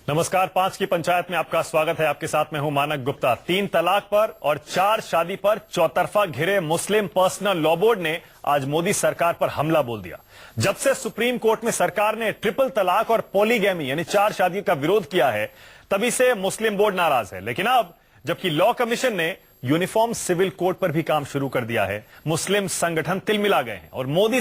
नमस्कार, 5 की पंचायत में आपका स्वागत है। आपके साथ में हूं मानक गुप्ता। 3 तलाक पर और 4 शादी पर चौतरफा घिरे मुस्लिम पर्सनल लॉ बोर्ड ने आज मोदी सरकार पर हमला बोल दिया। जब से सुप्रीम कोर्ट में सरकार ने ट्रिपल तलाक और पॉलीगैमी यानी 4 शादी का विरोध किया है, तभी से मुस्लिम बोर्ड नाराज है। लेकिन अब जबकि लॉ कमीशन ने यूनिफॉर्म सिविल कोड पर भी काम शुरू कर दिया है, मुस्लिम संगठन तिलमिला गए हैं और मोदी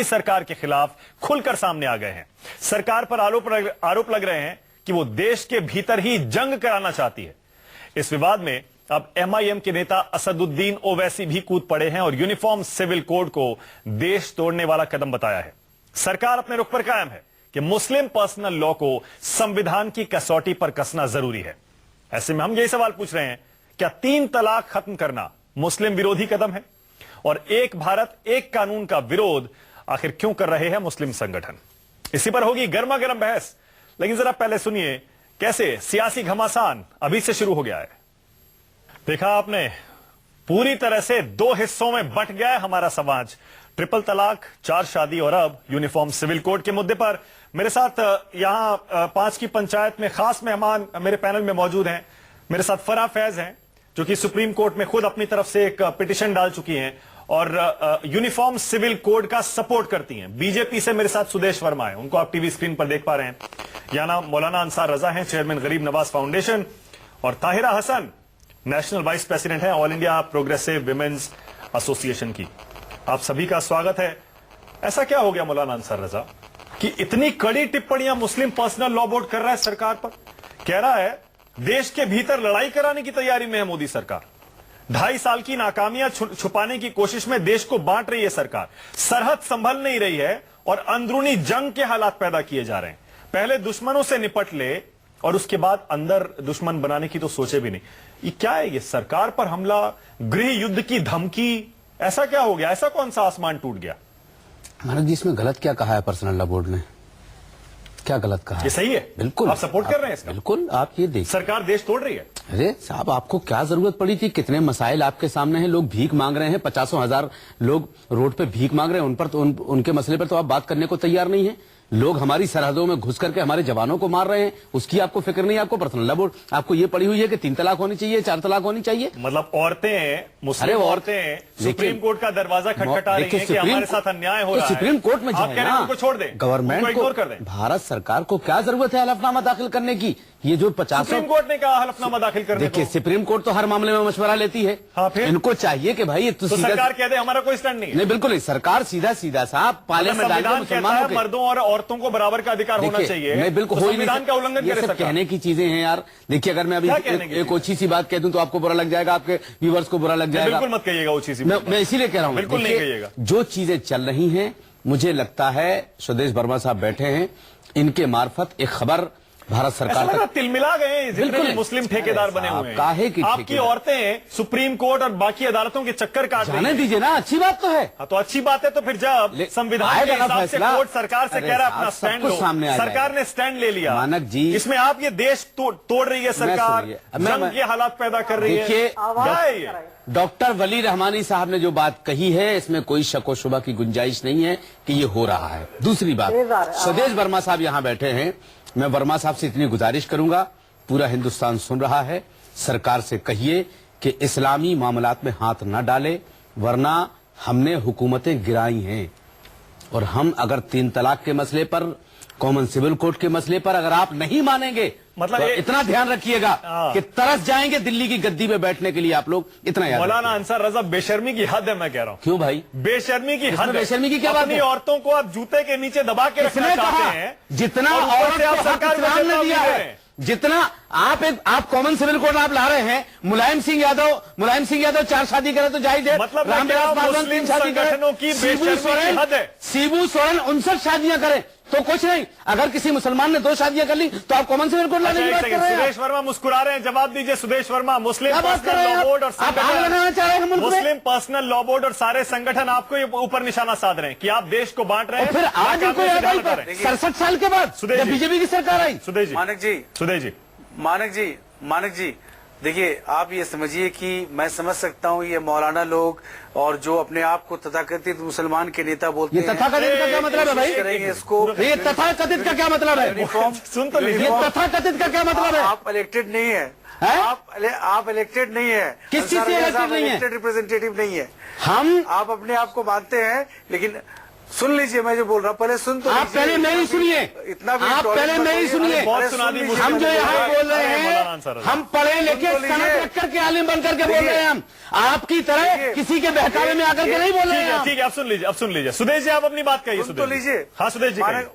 सरकार के खिलाफ खुलकर सामने आ गए हैं। सरकार पर आरोप लग रहे हैं कि वो देश के भीतर ही जंग कराना चाहती है। इस विवाद में अब एमआईएम के नेता असदुद्दीन ओवैसी भी कूद पड़े हैं और यूनिफॉर्म सिविल कोड को देश तोड़ने वाला कदम बताया है। सरकार अपने रुख पर कायम है कि मुस्लिम पर्सनल लॉ को संविधान की कसौटी पर कसना जरूरी है। ऐसे में हम यही सवाल पूछ रहे हैं, क्या 3 तलाक खत्म करना मुस्लिम विरोधी कदम है? और एक भारत एक कानून का विरोध आखिर क्यों कर रहे हैं मुस्लिम संगठन? इसी पर होगी गर्मा गर्म बहस। लेकिन जरा पहले सुनिए कैसे सियासी घमासान अभी से शुरू हो गया है। देखा आपने, पूरी तरह से 2 हिस्सों में बंट गया है हमारा समाज। ट्रिपल तलाक, 4 शादी और अब यूनिफॉर्म सिविल कोड के मुद्दे पर मेरे साथ यहां 5 की पंचायत में खास मेहमान मेरे पैनल में मौजूद हैं। मेरे साथ फराह फैज हैं जो कि सुप्रीम कोर्ट में खुद अपनी तरफ से एक पिटीशन डाल चुकी हैं और यूनिफॉर्म सिविल कोड का सपोर्ट करती हैं। बीजेपी से मेरे साथ सुदेश वर्मा है, उनको आप टीवी स्क्रीन पर देख पा रहे हैं। यहाँ मौलाना अंसार रजा हैं, चेयरमैन गरीब नवाज फाउंडेशन, और Tahira Hasan national vice president है all India progressive women's association की। आप सभी का स्वागत है। ऐसा क्या हो गया मौलाना अंसार रजा कि इतनी कड़ी टिप्पणियां मुस्लिम पर्सनल लॉ बोर्ड कर रहा है सरकार पर? कह रहा है देश के भीतर लड़ाई कराने की तैयारी में है मोदी सरकार। 2.5 साल की नाकामियां छुपाने की कोशिश में देश को बांट रही है सरकार। सरहद संभल नहीं रही है और अंदरूनी जंग के हालात पैदा किए जा रहे हैं। पहले दुश्मनों से निपट ले और उसके बाद अंदर दुश्मन बनाने की तो सोचे भी नहीं। ये क्या है? ये सरकार पर हमला, गृह युद्ध की धमकी, ऐसा क्या हो गया? ऐसा कौन सा आसमान टूट गया? मानक जी, इसमें गलत क्या कहा है पर्सनल लॉ बोर्ड ने? क्या गलत कहा ये सही है? बिल्कुल आप सपोर्ट कर रहे हैं इसका? बिल्कुल। आप ये देखिए, सरकार देश तोड़ रही है। अरे साहब, आपको क्या जरूरत पड़ी थी? कितने मसाइल आपके सामने हैं। लोग भीख मांग रहे हैं, 50,000 लोग रोड पे भीख मांग रहे हैं। उन पर तो उनके मसले पर तो आप बात करने को तैयार नहीं है। लोग हमारी सरहदों में घुस करके हमारे जवानों को मार रहे हैं, उसकी आपको फिक्र नहीं। आपको पर्सनल लॉ बोर्ड, आपको ये पड़ी हुई है कि 3 तलाक होनी चाहिए, 4 तलाक होनी चाहिए। मतलब औरतें, मुस्लिम औरतें सुप्रीम कोर्ट का दरवाजा खटखटा रही हैं कि हमारे साथ अन्याय हो रहा है। सुप्रीम कोर्ट में आप कह रहे हैं उनको छोड़ दें, गवर्नमेंट को इग्नोर कर दें। भारत सरकार को क्या जरूरत है हलफनामा दाखिल करने की? ये जो 50 सुप्रीम कोर्ट ने कहा हलफनामा दाखिल करने देखिए, सुप्रीम कोर्ट तो हर मामले में मशवरा लेती है। हाँ, फिर इनको चाहिए कि भाई तो सरकार कह दे हमारा कोई स्टैंड नहीं है। नहीं, बिल्कुल नहीं। सरकार सीधा साहब पार्लियामेंट में डाल मुसलमानों के मर्दों और औरतों को बराबर का अधिकार होना चाहिए। नहीं, बिल्कुल तो हो संविधान का उल्लंघन करे सरकार। कहने की चीजें हैं यार। देखिए, अगर मैं अभी एक ओछी सी बात कह दूं तो आपको बुरा लग जाएगा, आपके व्यूअर्स को बुरा लग जाएगा। बिल्कुल मत कहिएगा ओछी सी। मैं इसीलिए कह रहा हूं, बिल्कुल नहीं कहिएगा। जो चीजें चल रही हैं, मुझे लगता है सुदेश वर्मा साहब बैठे हैं, इनके मार्फत एक खबर भारत सरकार तक तिलमिला गए। जितने मुस्लिम ठेकेदार बने हुए हैं, काहे की आपकी औरतें सुप्रीम कोर्ट और बाकी अदालतों के चक्कर काट रही हैं। जाने दीजिए ना, अच्छी बात तो है। हाँ, तो अच्छी बात है। तो फिर जब संविधान के हिसाब से कोर्ट सरकार से कह रहा है अपना स्टैंड लो, सरकार ने स्टैंड ले लिया। मानक जी, इसमें आप ये देश तोड़ रही है सरकार, जंग के हालात पैदा कर रही है। डॉक्टर वली रहमानी साहब ने जो बात कही है, इसमें कोई शक व शुबा की गुंजाइश नहीं है कि ये हो रहा है। दूसरी बात, सुदेश वर्मा साहब यहाँ बैठे हैं। मैं वर्मा साहब से इतनी गुजारिश करूंगा, पूरा हिंदुस्तान सुन रहा है, सरकार से कहिए कि इस्लामी मामलात में हाथ न डाले, वरना हमने हुकूमतें गिराई हैं। और हम अगर 3 तलाक के मसले पर, कॉमन सिविल कोड के मसले पर अगर आप नहीं मानेंगे, मतलब तो इतना ध्यान रखिएगा कि तरस जाएंगे दिल्ली की गद्दी पे बैठने के लिए आप लोग। इतना याद मौलाना अंसार रजा, बेशर्मी की हद है। मैं कह रहा हूँ, क्यों भाई बेशर्मी की हद? बेशर्मी की क्या बात है? औरतों को आप जूते के नीचे दबा के रखना चाहते हैं। जितना औरत को सरकार ने दिया है, जितना आप कॉमन सिविल कोड आप ला रहे हैं, मुलायम सिंह यादव 4 शादी करे तो जायज है। मतलब रामविलास पासवान 3 शादी करे। शिबू सोरेन 59 शादियां करें तो कुछ नहीं। अगर किसी मुसलमान ने 2 शादियां कर ली तो आप कॉमन सिविल कोड लाने की बात कर रहे हैं। सुदेश वर्मा मुस्कुरा रहे हैं, जवाब दीजिए सुदेश वर्मा। मुस्लिम पर्सनल लॉ बोर्ड और सारे संगठन आपको ऊपर निशाना साध रहे हैं कि आप देश को बांट रहे हैं। फिर आज 67 साल के बाद बीजेपी की सरकार आई। सुदेश जी, मानक जी, देखिए, आप ये समझिए कि मैं समझ सकता हूँ ये मौलाना लोग और जो अपने आप को तथाकथित मुसलमान के नेता बोलते ये हैं, तथाकथित का क्या मतलब है भाई? करेंगे इसको। ये तथाकथित का क्या मतलब है? यूनिफॉर्म सुन तो लीजिए। ये तथाकथित का क्या मतलब है? आप इलेक्टेड नहीं है, हैं? आप इलेक्टेड नहीं है। किस चीज से इलेक्टेड नहीं है? इलेक्टेड रिप्रेजेंटेटिव नहीं है। हम आप अपने आप को मानते हैं, लेकिन सुन लीजिए मैं जो बोल रहा हूँ, पहले सुन तो आप लीजिए। पहले मेरी सुनिए, इतना भी आप पहले मेरी सुनिए। बहुत सुना दी मुझे। हम जो यहाँ बोल रहे अरे मौलाना हैं, अंसार हम पढ़े लिखे सुन तो लीजिए। सनद रख करके आलिम बन करके बोल रहे हैं। हम आपकी तरह देखिए। किसी के बहकावे में आकर के नहीं बोल रहे हैं हम। ठीक है, अब सुन लीजिए, अब सुन लीजिए। सुदेश जी, आप अपनी बात कहिए। सुन तो लीजिए। हाँ सुदेश जी कहिए।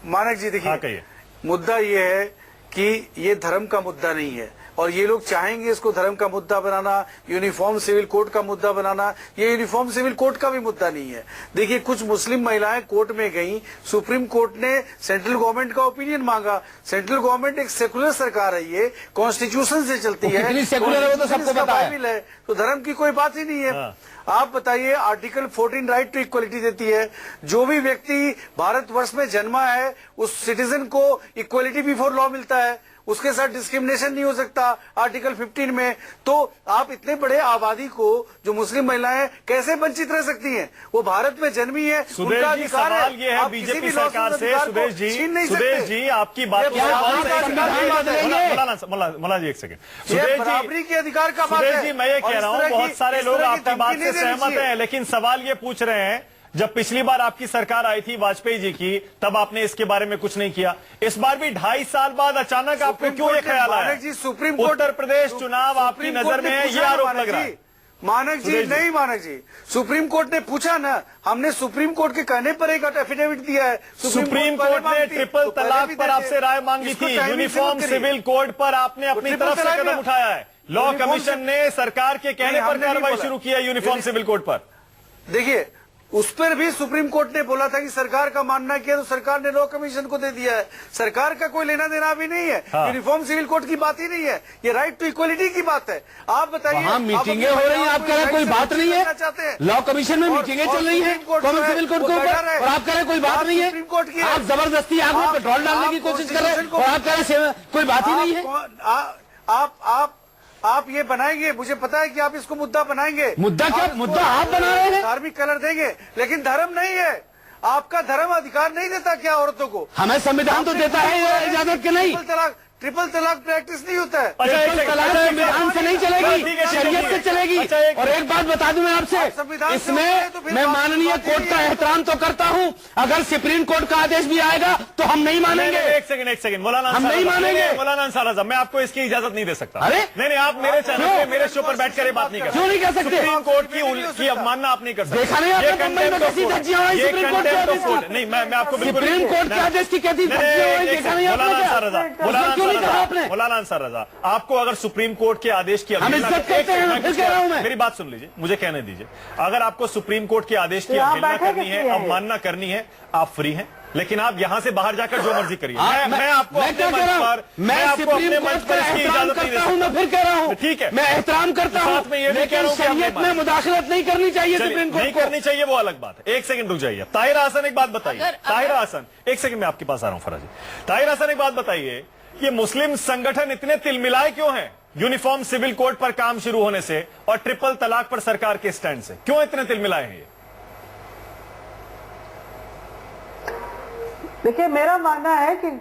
मानक जी देखिए, हाँ कहिए। मुद्दा ये है कि ये धर्म का मुद्दा नहीं है, और ये लोग चाहेंगे इसको धर्म का मुद्दा बनाना, यूनिफॉर्म सिविल कोड का मुद्दा बनाना। ये यूनिफॉर्म सिविल कोड का भी मुद्दा नहीं है। देखिए, कुछ मुस्लिम महिलाएं कोर्ट में गईं, सुप्रीम कोर्ट ने सेंट्रल गवर्नमेंट का ओपिनियन मांगा। सेंट्रल गवर्नमेंट एक सेकुलर सरकार है, ये कॉन्स्टिट्यूशन से चलती है, कितनी सेकुलर है वो तो सबको पता है। बाइबिल है, तो धर्म की कोई बात ही नहीं है। हाँ। आप बताइए, आर्टिकल 14 राइट टू इक्वलिटी देती है। जो भी व्यक्ति भारतवर्ष में जन्मा है उस सिटीजन को इक्वलिटी बिफोर लॉ मिलता है, उसके साथ डिस्क्रिमिनेशन नहीं हो सकता आर्टिकल 15 में। तो आप इतने बड़े आबादी को, जो मुस्लिम महिलाएं, कैसे वंचित रह सकती हैं? वो भारत में जन्मी है, सुदेश उनका जी, अधिकार सवाल ये है आप किसी बीजेपी भी लॉ सरकार से। अधिकार को सुदेश जी, छीन नहीं सुदेश सकते। जी, आपकी बात ये बराबरी का अधिकार का बात है। मौलाना जी एक सेकंड। ये सुदेश बराबरी के अधिकार का बात सुदेश है। जी, मैं ये और कह इस रहा हूँ, तरह बहुत की- सारे इस लोग तरह की आपकी बात धमकी से नहीं देनी सहमत चाहिए। हैं, लेकिन सवाल ये पूछ रहे हैं, जब पिछली बार आपकी सरकार आई थी वाजपेयी जी की, तब आपने इसके बारे में कुछ नहीं किया। इस बार भी 2.5 साल बाद अचानक आपको सुप्रीम क्यों ये कोर्ट ने- ख्याल आया? मानक जी, सुप्रीम कोर्ट- उत्तर प्रदेश चुनाव आपकी सुप्रीम नजर कोर्ट में ने है, ये पूछा आरोप मानक लग रहा है। जी। मानक जी सुरेश जी। नहीं, मानक जी, सुप्रीम कोर्ट ने पूछा ना, हमने सुप्रीम कोर्ट के कहने पर एक एफिडेविट दिया है। सुप्रीम कोर्ट ने ट्रिपल तलाक पर आपसे राय मांगी थी, यूनिफॉर्म सिविल कोड पर आपने अपनी ट्रिपल तरफ से तलाक कदम ना- उठाया है। लॉ यूनिफॉर्म कमीशन से- ने सरकार के कहने नहीं, पर हमने नहीं कार्रवाई बोला। शुरू की है यूनिफॉर्म सिविल कोड पर। देखिए, उस पर भी सुप्रीम कोर्ट ने बोला था कि सरकार का मानना किया, तो सरकार ने लॉ कमीशन को दे दिया है। सरकार का कोई लेना देना भी नहीं है। हाँ। यूनिफॉर्म सिविल कोड की बात ही नहीं है, ये राइट टू इक्वलिटी की बात है। आप बताइए, वहाँ आप मीटिंगें अपनी हो रही हैं, आप कह रहे हैं कोई बात नहीं है? चाहते हैं। लॉ कमीशन में और- मीटिंगें और चल रही हैं सुप्रीम कोर्ट कॉमन जो है, सिविल कोड वो के ऊपर, बेटर है। और आप कह रहे हैं कोई बात बात नहीं है। सुप्रीम कोर्ट की है। आप जबरदस्ती आग में आप- पेट्रोल डालने की आप कोशिश कर रहे हैं, कॉन्स्टिट्यूशन और आप कह रहे हैं कोई बात ही नहीं है। आप ये बनाएंगे, मुझे पता है कि आप इसको मुद्दा बनाएंगे। मुद्दा क्या? आप इसको मुद्दा आप बना रहे हैं। धार्मिक कलर देंगे, लेकिन धर्म नहीं है। आपका धर्म अधिकार नहीं देता क्या औरतों को? हमें संविधान तो देता है ये इजाजत के नहीं। ट्रिपल तलाक प्रैक्टिस नहीं होता है। अच्छा, एक ट्रिपल सेकंड, तलाक अच्छा, एक संविधान से नहीं ठीक है, चलेगी, ठीक है, शरीयत ठीक से है। चलेगी। अच्छा, और एक बात बता दूं मैं आपसे, आप संविधान से इसमें उठे तो फिर मैं बात- माननीय बात ही कोर्ट का नहीं है। एहतराम तो करता हूं, अगर सुप्रीम कोर्ट का आदेश भी आएगा तो हम नहीं मानेंगे। एक सेकंड मौलाना हम अंसार नहीं आज़म, मानेंगे। मौलाना अंसार आज़म, मैं आपको इसकी इजाजत नहीं दे सकता। अरे? नहीं, आप मेरे चैनल पे, मेरे शो पर बैठकर ये बात नहीं कर क्यों नहीं कर सकते? सुप्रीम कोर्ट की अवमानना आप नहीं कर सकते। देखा नहीं आपने ये मुंबई में contempt of कैसी court- धज्जियां हुई ये सुप्रीम कोर्ट के contempt of आदेश court- का? नहीं, मैं आपको बिल्कुल सुप्रीम कोर्ट के आदेश की कैसी धज्जियां हुई देखा नहीं आपने मौलाना क्या? अंसार रज़ा, क्यों नहीं कहा आपने? मौलाना अंसार रज़ा, आपको अगर सुप्रीम कोर्ट के आदेश की हम अवहेलना- इज्जत करते हैं, मैं फिर कुछ कह रहा हूं मैं। मेरी बात सुन लीजिए, मुझे कहने दीजिए। अगर आपको सुप्रीम कोर्ट के आदेश की तो आप अवहेलना बैठे करनी किस है, लिए हैं? अवमानना करनी है, आप फ्री हैं, लेकिन आप यहां से बाहर जाकर जो मर्जी करिए। मैं आपको मैं अपने क्या मंच कह रहा पर, हूं? मैं आपको सुप्रीम अपने मंच कोर्ट पर का इसकी एहतराम इजाजत नहीं दे करता हूं, मैं सकता। फिर कह रहा हूं, ठीक है। मैं एहतराम करता हूं, साथ में ये भी कह लेकिन रहा हूं कि आप नहीं शरीयत में मानेंगे। मुदाखलत नहीं करनी चाहिए चलिए, सुप्रीम नहीं कोर्ट को। करनी चाहिए वो अलग बात है। एक सेकंड रुक जाइए। ताहिरा हसन एक बात बताइए। अगर- ताहिरा हसन, एक सेकंड में आपके पास आ रहा हूं फराजी। ताहिरा हसन एक बात बताइए, ये मुस्लिम संगठन इतने तिलमिलाए क्यों हैं यूनिफॉर्म सिविल कोड पर काम शुरू होने से और ट्रिपल तलाक पर सरकार के स्टैंड से? क्यों इतने तिलमिलाए हैं ये? देखिए, मेरा मानना है कि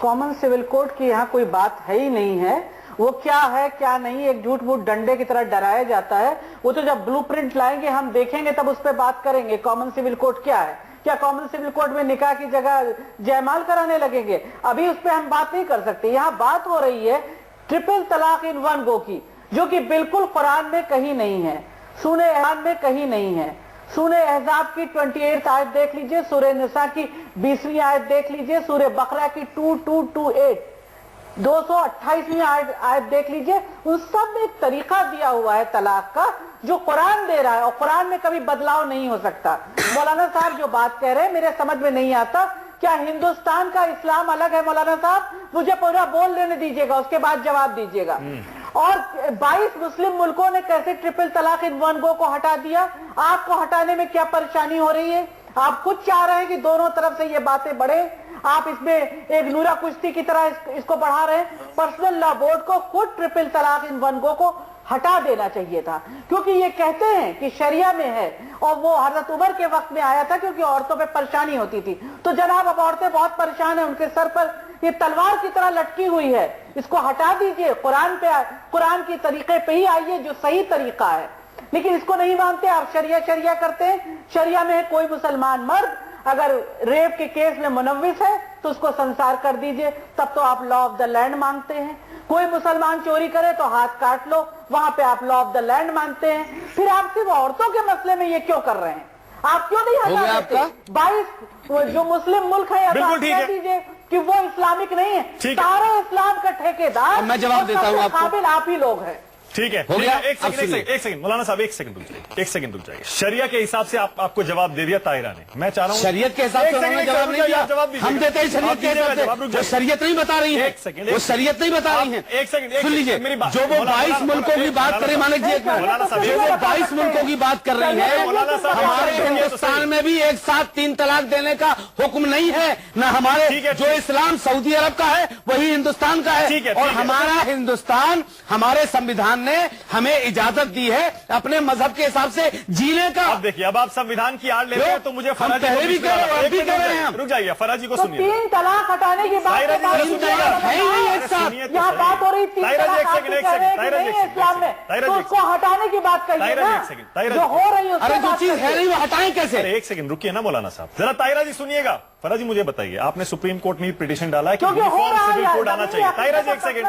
कॉमन सिविल कोड की यहाँ कोई बात है ही नहीं है। वो क्या है क्या नहीं, एक झूठ मूठ डंडे की तरह डराया जाता है। वो तो जब ब्लूप्रिंट लाएंगे, हम देखेंगे, तब उस पर बात करेंगे कॉमन सिविल कोड क्या है। क्या कॉमन सिविल कोड में निकाह की जगह जयमाल कराने लगेंगे? अभी उस पर हम बात नहीं कर सकते। यहाँ बात हो रही है ट्रिपल तलाक इन वन गो की, जो कि बिल्कुल कुरान में कहीं नहीं है, सूरे एहजाब में कहीं नहीं है। सूरे एहजाब की 28 आयत देख लीजिए, सूरे निसा की 20वीं आयत देख लीजिए, सूरे बकरा की 2228 228वीं आयत देख लीजिए। उन सब में एक तरीका दिया हुआ है तलाक का, जो कुरान दे रहा है, और कुरान में कभी बदलाव नहीं हो सकता। मौलाना साहब जो बात कह रहे हैं, मेरे समझ में नहीं आता। क्या हिंदुस्तान का इस्लाम अलग है? मौलाना साहब, मुझे पूरा बोल लेने दीजिएगा, उसके बाद जवाब दीजिएगा। और 22 मुस्लिम मुल्कों ने कैसे ट्रिपल तलाक इन वन गो को हटा दिया? आपको हटाने में क्या परेशानी हो रही है? आप खुद चाह रहे हैं कि दोनों तरफ से ये बातें बढ़े। आप इसमें एक नूरा कुश्ती की तरह इसको बढ़ा रहे हैं। पर्सनल लॉ बोर्ड को खुद ट्रिपल तलाक इन 1 गो को हटा देना चाहिए था, क्योंकि ये कहते हैं कि शरिया में है, और वो हजरत उमर के वक्त में आया था क्योंकि औरतों पे परेशानी होती थी। तो जनाब अब औरतें बहुत परेशान है, उनके सर पर ये तलवार की तरह लटकी हुई है, इसको हटा दीजिए, कुरान की तरीके पे ही आइए जो सही तरीका है। लेकिन इसको नहीं मानते आप, शरिया करते हैं। शरिया में कोई मुसलमान मर्द अगर रेप के केस में मुनव्विस है तो उसको संसार कर दीजिए, तब तो आप लॉ ऑफ द लैंड मांगते हैं। कोई मुसलमान चोरी करे तो हाथ काट लो, वहां पे आप लॉ ऑफ द लैंड मानते हैं। फिर आप सिर्फ औरतों के मसले में ये क्यों कर रहे हैं? आप क्यों नहीं हटा देते? 22 जो मुस्लिम मुल्क है, आप कह दीजिए कि वो इस्लामिक नहीं है, सारे इस्लाम का ठेकेदार। मैं जवाब देता हूँ आपको, काबिल आप ही लोग हैं। ठीक है, हो गया। एक सेकंड मौलाना साहब, एक सेकंड रुक जाइए। शरिया के हिसाब से आपको जवाब दे दिया ताहिरा ने। मैं चाह रहा हूँ शरीयत के हिसाब से उन्होंने जवाब नहीं दिया। हम देते हैं शरीयत के हिसाब से, जो शरीयत नहीं बता रही है, वो शरीयत नहीं बता रही है। एक सेकंड सुन लीजिए, जो वो 22 मुल्कों की बात कर रही, मानिक जी, जो वो 22 मुल्कों की बात कर रही है, हमारे हिंदुस्तान में भी एक साथ 3 तलाक देने का हुक्म नहीं है। न हमारे जो इस्लाम सऊदी अरब का है वही हिंदुस्तान का है, और हमारा हिंदुस्तान, हमारे संविधान ने हमें इजाजत दी है अपने मजहब के हिसाब से जीने का। अब देखिए, अब आप संविधान की आड़ लेते हैं तो मुझे हम पहले भी कह रहे हैं। रुक जाइए, फराजी को तो सुनिए। 3 तलाक हटाने की बात है ही नहीं एक साथ। यहाँ बात हो रही 3 तलाक इस्लाम में, तो उसको हटाने की बात कहिए ना, जो हो रही है। अरे जो चीज है नहीं वो हटाएं कैसे? एक सेकंड रुकिए ना मौलाना साहब, जरा ताहिरा जी सुनिएगा। फराजी मुझे बताइए, आपने सुप्रीम कोर्ट में पिटीशन डाला है कि यूनिफॉर्म सिविल कोड आना चाहिए। ताहिरा जी एक सेकंड,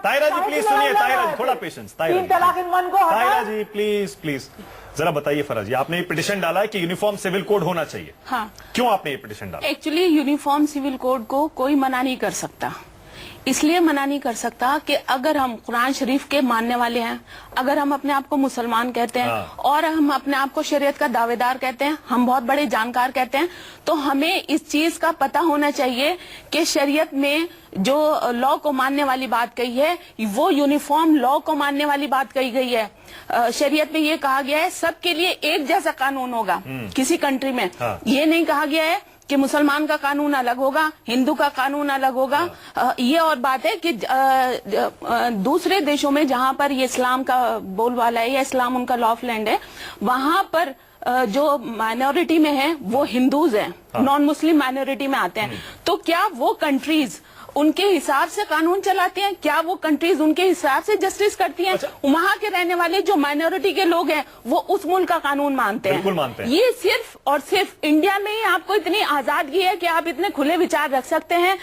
ताहिरा जी प्लीज सुनिए, ताहिरा जी थोड़ा पेशेंस, ताहिरा जी प्लीज जरा बताइए। फराजी, आपने ये पिटीशन डाला है कि यूनिफॉर्म सिविल कोड होना चाहिए। हाँ, क्यों आपने ये पिटीशन डाला? एक्चुअली यूनिफॉर्म सिविल कोड को कोई मना नहीं कर सकता। इसलिए मना नहीं कर सकता कि अगर हम कुरान शरीफ के मानने वाले हैं, अगर हम अपने आप को मुसलमान कहते हैं, और हम अपने आप को शरीयत का दावेदार कहते हैं, हम बहुत बड़े जानकार कहते हैं, तो हमें इस चीज का पता होना चाहिए कि शरीयत में जो लॉ को मानने वाली बात कही है वो यूनिफॉर्म लॉ को मानने वाली बात कही गई है। शरीयत में ये कहा गया है सबके लिए एक जैसा कानून होगा किसी कंट्री में। ये नहीं कहा गया है कि मुसलमान का कानून अलग होगा, हिंदू का कानून अलग होगा। ये और बात है कि दूसरे देशों में जहां पर ये इस्लाम का बोलबाला है या इस्लाम उनका लॉ ऑफ लैंड है, वहां पर जो माइनॉरिटी में है वो हिंदूज हैं, नॉन मुस्लिम माइनॉरिटी में आते हैं। तो क्या वो कंट्रीज उनके हिसाब से कानून चलाते हैं? क्या वो कंट्रीज उनके हिसाब से जस्टिस करती हैं? वहां के रहने वाले जो माइनॉरिटी के लोग हैं वो उस मुल्क का कानून मानते हैं। मानते हैं। ये सिर्फ और सिर्फ इंडिया में ही आपको इतनी आजादगी है कि आप इतने खुले विचार रख सकते हैं,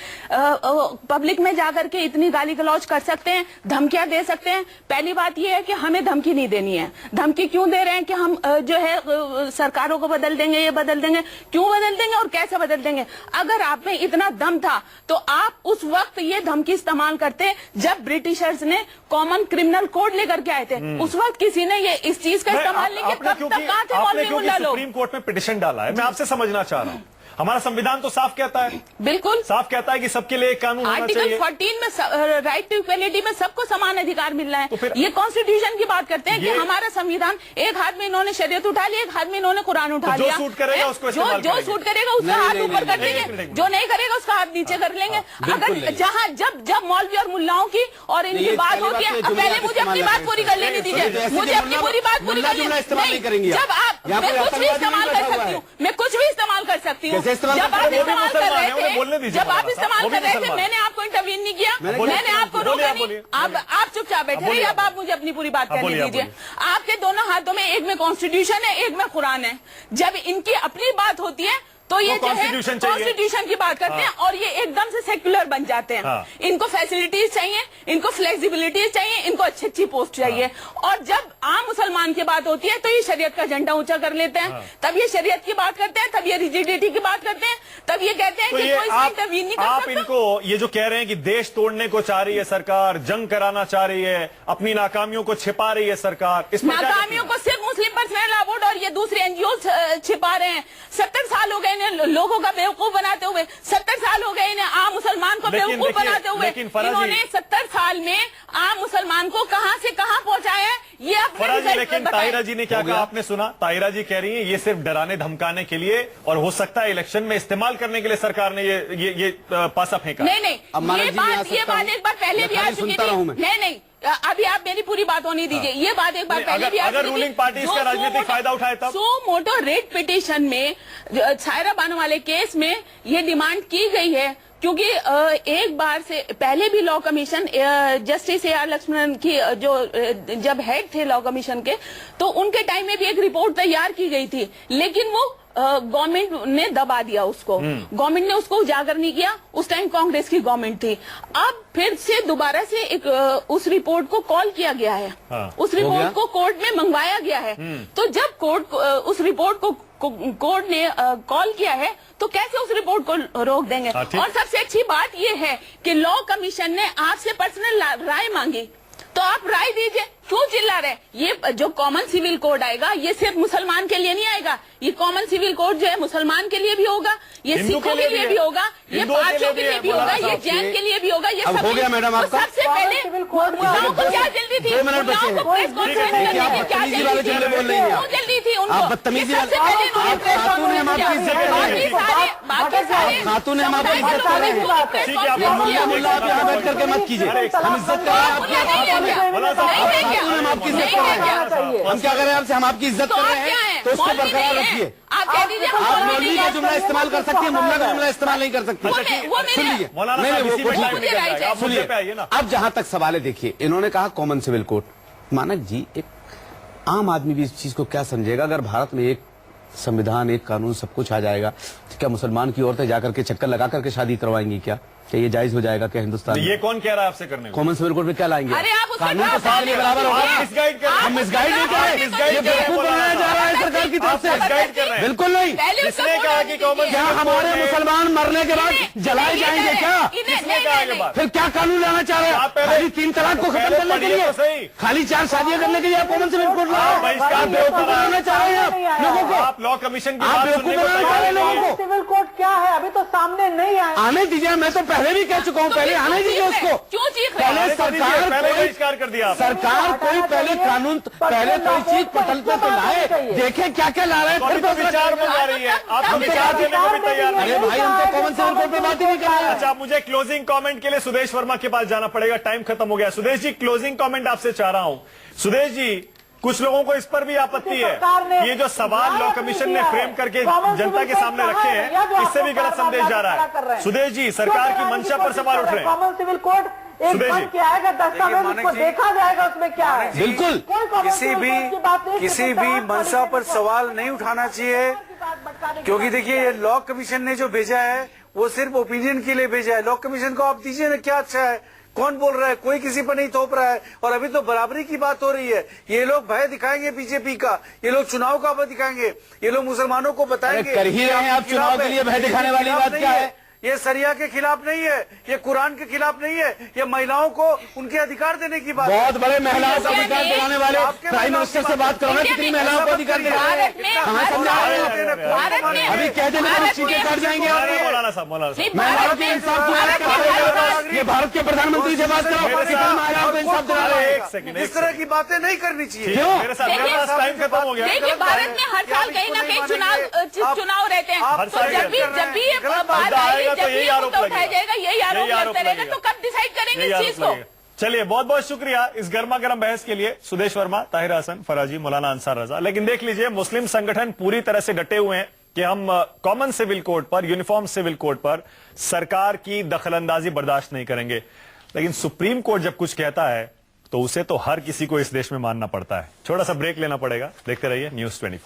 पब्लिक में जाकर के इतनी गाली गलौज कर सकते हैं, धमकियां दे सकते हैं। पहली बात ये है कि हमें धमकी नहीं देनी है। धमकी क्यों दे रहे हैं कि हम जो है सरकारों को बदल देंगे, ये बदल देंगे? क्यों बदल देंगे और कैसे बदल देंगे? अगर आप में इतना दम था तो आप उस वक्त ये धमकी इस्तेमाल करते जब ब्रिटिशर्स ने कॉमन क्रिमिनल कोड लेकर के आए थे। उस वक्त किसी ने ये इस चीज का इस्तेमाल नहीं किया। तब तक कहां थे मौलवी मुल्ला लोग? सुप्रीम कोर्ट में पिटीशन डाला है, मैं आपसे समझना चाह रहा हूँ। हमारा संविधान तो साफ कहता है, बिल्कुल साफ कहता है कि सबके लिए एक कानून होना चाहिए। आर्टिकल 14 में राइट टू इक्वलिटी में सबको समान अधिकार मिल रहा है। तो ये कॉन्स्टिट्यूशन की बात करते हैं कि हमारा संविधान, एक हाथ में इन्होंने शरीयत उठा लिया, एक हाथ में इन्होंने कुरान उठा लिया। जो सूट करेगा उसको जो सूट करेगा उसका हाथ ऊपर कर देंगे, जो नहीं करेगा उसका हाथ नीचे कर लेंगे। अगर जहाँ जब मौलवी और मुल्लाओं की और इनकी बात होती है, पहले मुझे अपनी बात पूरी कर लेनी दीजिए, मुझे अपनी पूरी बात पूरी कर लेनी। जब आप, मैं कुछ भी इस्तेमाल कर सकती हूँ, मैं कुछ भी इस्तेमाल कर सकती हूँ। जब आप इस्तेमाल कर रहे थे, जब आप इस्तेमाल कर रहे थे, मैंने आपको इंटरवीन नहीं किया, मैंने आपको रोका नहीं। आप चुपचाप बैठे रहिए। अब आप मुझे अपनी पूरी बात कहने दीजिए। आपके दोनों हाथों में, एक में कॉन्स्टिट्यूशन है, एक में कुरान है। जब इनकी अपनी बात होती है तो ये जो है कॉन्स्टिट्यूशन की बात करते हैं और ये एकदम से सेक्युलर बन जाते हैं। इनको फैसिलिटीज चाहिए, इनको फ्लेक्सिबिलिटीज चाहिए, इनको अच्छी अच्छी पोस्ट चाहिए। और जब आम मुसलमान की बात होती है तो ये शरीयत का झंडा ऊंचा कर लेते हैं। तब ये शरीयत की बात करते हैं, तब ये रिजिडिटी की बात करते हैं, तब ये कहते हैं कि कोई इसमें इंटरवीन नहीं कर सकता। आप इनको ये जो कह रहे हैं कि देश तोड़ने को चाह रही है सरकार, जंग कराना चाह रही है, अपनी नाकामियों को छिपा रही है सरकार, इस नाकामियों को सिर्फ मुस्लिम पर्सनल लॉ बोर्ड और ये दूसरे एनजीओ छिपा रहे हैं। 70 साल हो गए लोगों का बेवकूफ बनाते हुए, 70 साल हो गए इन्हें आम मुसलमान को बेवकूफ बनाते हुए। इन्होंने 70 साल में आम मुसलमान को कहां से कहां पहुंचाया है ये अपने फराजी, रिजल्ट लेकिन बताएं। ताहिरा जी ने क्या कहा आपने सुना? ताहिरा जी कह रही हैं ये सिर्फ डराने धमकाने के लिए और हो सकता है इलेक्शन में इस्तेमाल करने के लिए सरकार ने ये पासा फेंका। नहीं अब मानव ये जी, मैं आ बात सकता हूं? एक बार पहले मैं भी आ खाली चुकी सुनता रहूं मैं। थी। नहीं अभी आप मेरी पूरी बात होने दीजिए। ये बात एक बार नहीं, पहले भी आ अगर चुकी थी। रूलिंग पार्टी इसका जो राजनीतिक फायदा उठाए तब? सो मोटो रेट पिटीशन में सायरा बानो वाले केस में ये डिमांड की गई है, क्योंकि एक बार से पहले भी law commission justice A.R. Lakshmanan की जब हेड थे लॉ कमीशन के, तो उनके टाइम में भी एक रिपोर्ट तैयार की गई थी, लेकिन वो गवर्नमेंट ने दबा दिया उसको। गवर्नमेंट ने उसको उजागर नहीं किया। उस टाइम कांग्रेस की गवर्नमेंट थी। अब फिर से दोबारा से एक उस रिपोर्ट को कॉल किया गया है। उस रिपोर्ट को कोर्ट में मंगवाया गया है। तो जब कोर्ट उस रिपोर्ट को कोर्ट ने कॉल किया है, तो कैसे उस रिपोर्ट को रोक देंगे? और सबसे अच्छी बात यह है कि लॉ कमीशन ने आपसे पर्सनल राय मांगी, तो आप राय दीजिए। क्यों चिल्ला रहे? ये जो कॉमन सिविल कोड आएगा, ये सिर्फ मुसलमान के लिए नहीं आएगा। ये कॉमन सिविल कोड जो है मुसलमान के लिए भी होगा, ये सिखों के लिए भी होगा, ये पारसियों के लिए भी होगा, ये जैन के लिए भी होगा। ये अब सब हो गया मैडम आपका? सबसे पहले मुद्दाओं को क्या जल्दी थी? 2 मिनट बचे हैं। देखिए, आप बदतमीजी वाले जुमले बोल रही हैं। क्यों जल्दी थी उनको? आप बदतमीजी ये सबसे वाले- पहले इन्होंने आप प्रेस खातून हैं, हम कॉन्फ्रेंस आपकी इज्जत किया। कर रहे हैं। बाकी सारे आप खातून हैं, हम आपकी इज्जत कर रहे हैं। ठीक है, आप मुल्ला आप यहाँ बैठ करके मत कीजिए। हम इज्जत कर रहे हैं आपकी। आप खातून हैं। हम आपकी इज्जत कर रहे हैं। हम क्या कर रहे हैं आपसे? हम आपकी इज्जत तो कर आप रहे क्या हैं, हैं? तो उसको मौलवी बरकरार नहीं हैं। रखिए। आप कह दीजिए हम आप मौलवी मौलवी नहीं का हैं। जुमला इस्तेमाल कर सकती है, मुल्ला का जुमला इस्तेमाल नहीं कर सकती। वो मेरे- सुनिए, मौलाना नहीं, साहब वो इसी में कुछ टाइम नहीं। निकल जाएगा। आप मुद्दे सुनिए, पे आइए ना। अब जहां तक सवाल है, देखिए इन्होंने कहा कॉमन सिविल कोड। मानक जी, एक आम आदमी भी इस चीज को क्या समझेगा? अगर भारत में एक संविधान, एक कानून, सब कुछ आ जाएगा, तो क्या मुसलमान की औरतें जाकर के चक्कर लगा करके शादी करवाएंगी? क्या ये जायज हो जाएगा क्या हिंदुस्तान में? ये कौन कह रहा है आपसे करने को? कॉमन सिविल कोड में क्या लाएंगे? अरे आप उसमें कानून तो क्या सबके लिए बराबर होगा। आप मिसगाइड कर रहे हैं। हम मिसगाइड नहीं कर रहे। मिसगाइड ये कर रहे हैं, बेवकूफ बनाया जा रहा है सरकार की तरफ से। आप मिसगाइड कर रहे हैं। बिल्कुल नहीं। पहले उसका किसने कोड कहा होने कि कॉमन दीजिए। क्या हमारे मुसलमान मरने के बाद जलाए जाएंगे क्या? किसने कहा ये बात? फिर क्या कानून लाना चाह रहे आप हैं? पहले- खाली 3 तलाक को खत्म पहले करने के पढ़िए लिए? तो सही। खाली 4 शादियां करने के लिए आप कॉमन सिविल कोड लाए? बहिष्कार आप बेवकूफ बनाना चाह रहे हैं आप लोगों को? आप लॉ कमीशन की आप बात बेवकूफ सुनने को बनाना तैयार चाह रहे हैं नहीं लोगों हैं। को? सिविल कोड क्या है? अभी तो सामने नहीं आया। आने दीजिए, मैं तो पहले भी कह चुका हूँ, पहले आने दीजिए उसको। क्यों चीख रहे हैं? पहले सरकार पहले कोई- बहिष्कार कर दिया आपने। सरकार कोई पहले कानून, पहले कोई चीज पटल पे तो लाए, देखे क्या क्या ला रहे हैं, तो अभी फिर तो दूसरा विचार में जा रही है। आप तो विचार देने को भी तैयार नहीं अरे है। भाई, हम तो कॉमन सिविल कोड पे बात ही नहीं कर रहे हैं। अच्छा, मुझे क्लोजिंग कमेंट के लिए सुदेश वर्मा के पास जाना पड़ेगा, टाइम खत्म हो गया। सुदेश जी, क्लोजिंग कमेंट आपसे चाह रहा हूं। सुदेश जी, कुछ लोगों को इस पर भी आपत्ति है, ये जो सवाल लॉ कमीशन ने फ्रेम करके जनता के सामने रखे हैं, इससे भी गलत संदेश जा रहा है। सुदेश जी, सरकार की मंशा पर सवाल उठ रहे हैं। कॉमन सिविल कोड एक सुदेश जी। बन के आएगा, दस्तावेज मानिक उसको जी, देखा जाएगा उसमें क्या है। बिल्कुल। कोई कॉमन किसी सिविल कोड की बात नहीं, किसी भी मंशा पर सवाल नहीं उठाना चाहिए, क्योंकि देखिए ये लॉ कमीशन ने जो भेजा है वो सिर्फ ओपिनियन के लिए भेजा है। लॉ कमीशन को आप दीजिए ना, क्या अच्छा है, कौन बोल रहा है? कोई किसी पर नहीं थोप रहा है। और अभी तो बराबरी की बात हो रही है। ये लोग भय दिखाएंगे बीजेपी का, ये लोग चुनाव का भय दिखाएंगे, ये लोग मुसलमानों को बताएंगे। अरे कर ही रहे हैं आप, चुनाव के लिए भय दिखाने वाली बात क्या है? ये सरिया के खिलाफ नहीं है, ये कुरान के खिलाफ नहीं है, ये महिलाओं को उनके अधिकार देने की बात है। बहुत बड़े महिलाओं को अधिकार दिलाने वाले आपके प्राइम मिनिस्टर से बात करो ना, कितनी महिलाओं को अधिकार दिला रहे भारत में- हैं? हमें समझा रहे हैं। भारत में- अभी कह देने पर भारत सीटें में- काट जाएंगे मौलाना आप। मौलाना साहब, मौलाना साहब, महिलाओं के इंसाफ ये भारत के प्रधानमंत्री से बात करो, मेरे साथ- महिलाओं को इंसाफ दिला रहे हैं। एक सेकंड, इस तरह की बातें नहीं करनी चाहिए। क्यों? मेरे साथ मेरे पास टाइम खत्म हो गया। देखिए, भारत में हर साल कहीं ना कहीं चुनाव रहते हैं। आप तो जब भी ये गलत बात मुद्दा आएगी, आएगा तो जब भी यही ये आरोप मुद्दा उठाया लगेगा। जाएगा, यही आरोप लगता रहेगा। तो कब डिसाइड करेंगे यही इस आरोप चीज को? लगेगा। चलिए, बहुत बहुत शुक्रिया इस गर्मा गर्म बहस के लिए सुदेश वर्मा, ताहिरा हसन, फराजी, मौलाना अंसार रजा। लेकिन देख लीजिए, मुस्लिम संगठन पूरी तरह से डटे हुए हैं कि हम कॉमन सिविल कोड पर, यूनिफॉर्म सिविल कोड पर सरकार की दखलंदाजी बर्दाश्त नहीं करेंगे। लेकिन सुप्रीम कोर्ट जब कुछ कहता है तो उसे तो हर किसी को इस देश में मानना पड़ता है। छोटा सा ब्रेक लेना पड़ेगा। देखते रहिए न्यूज़ 24।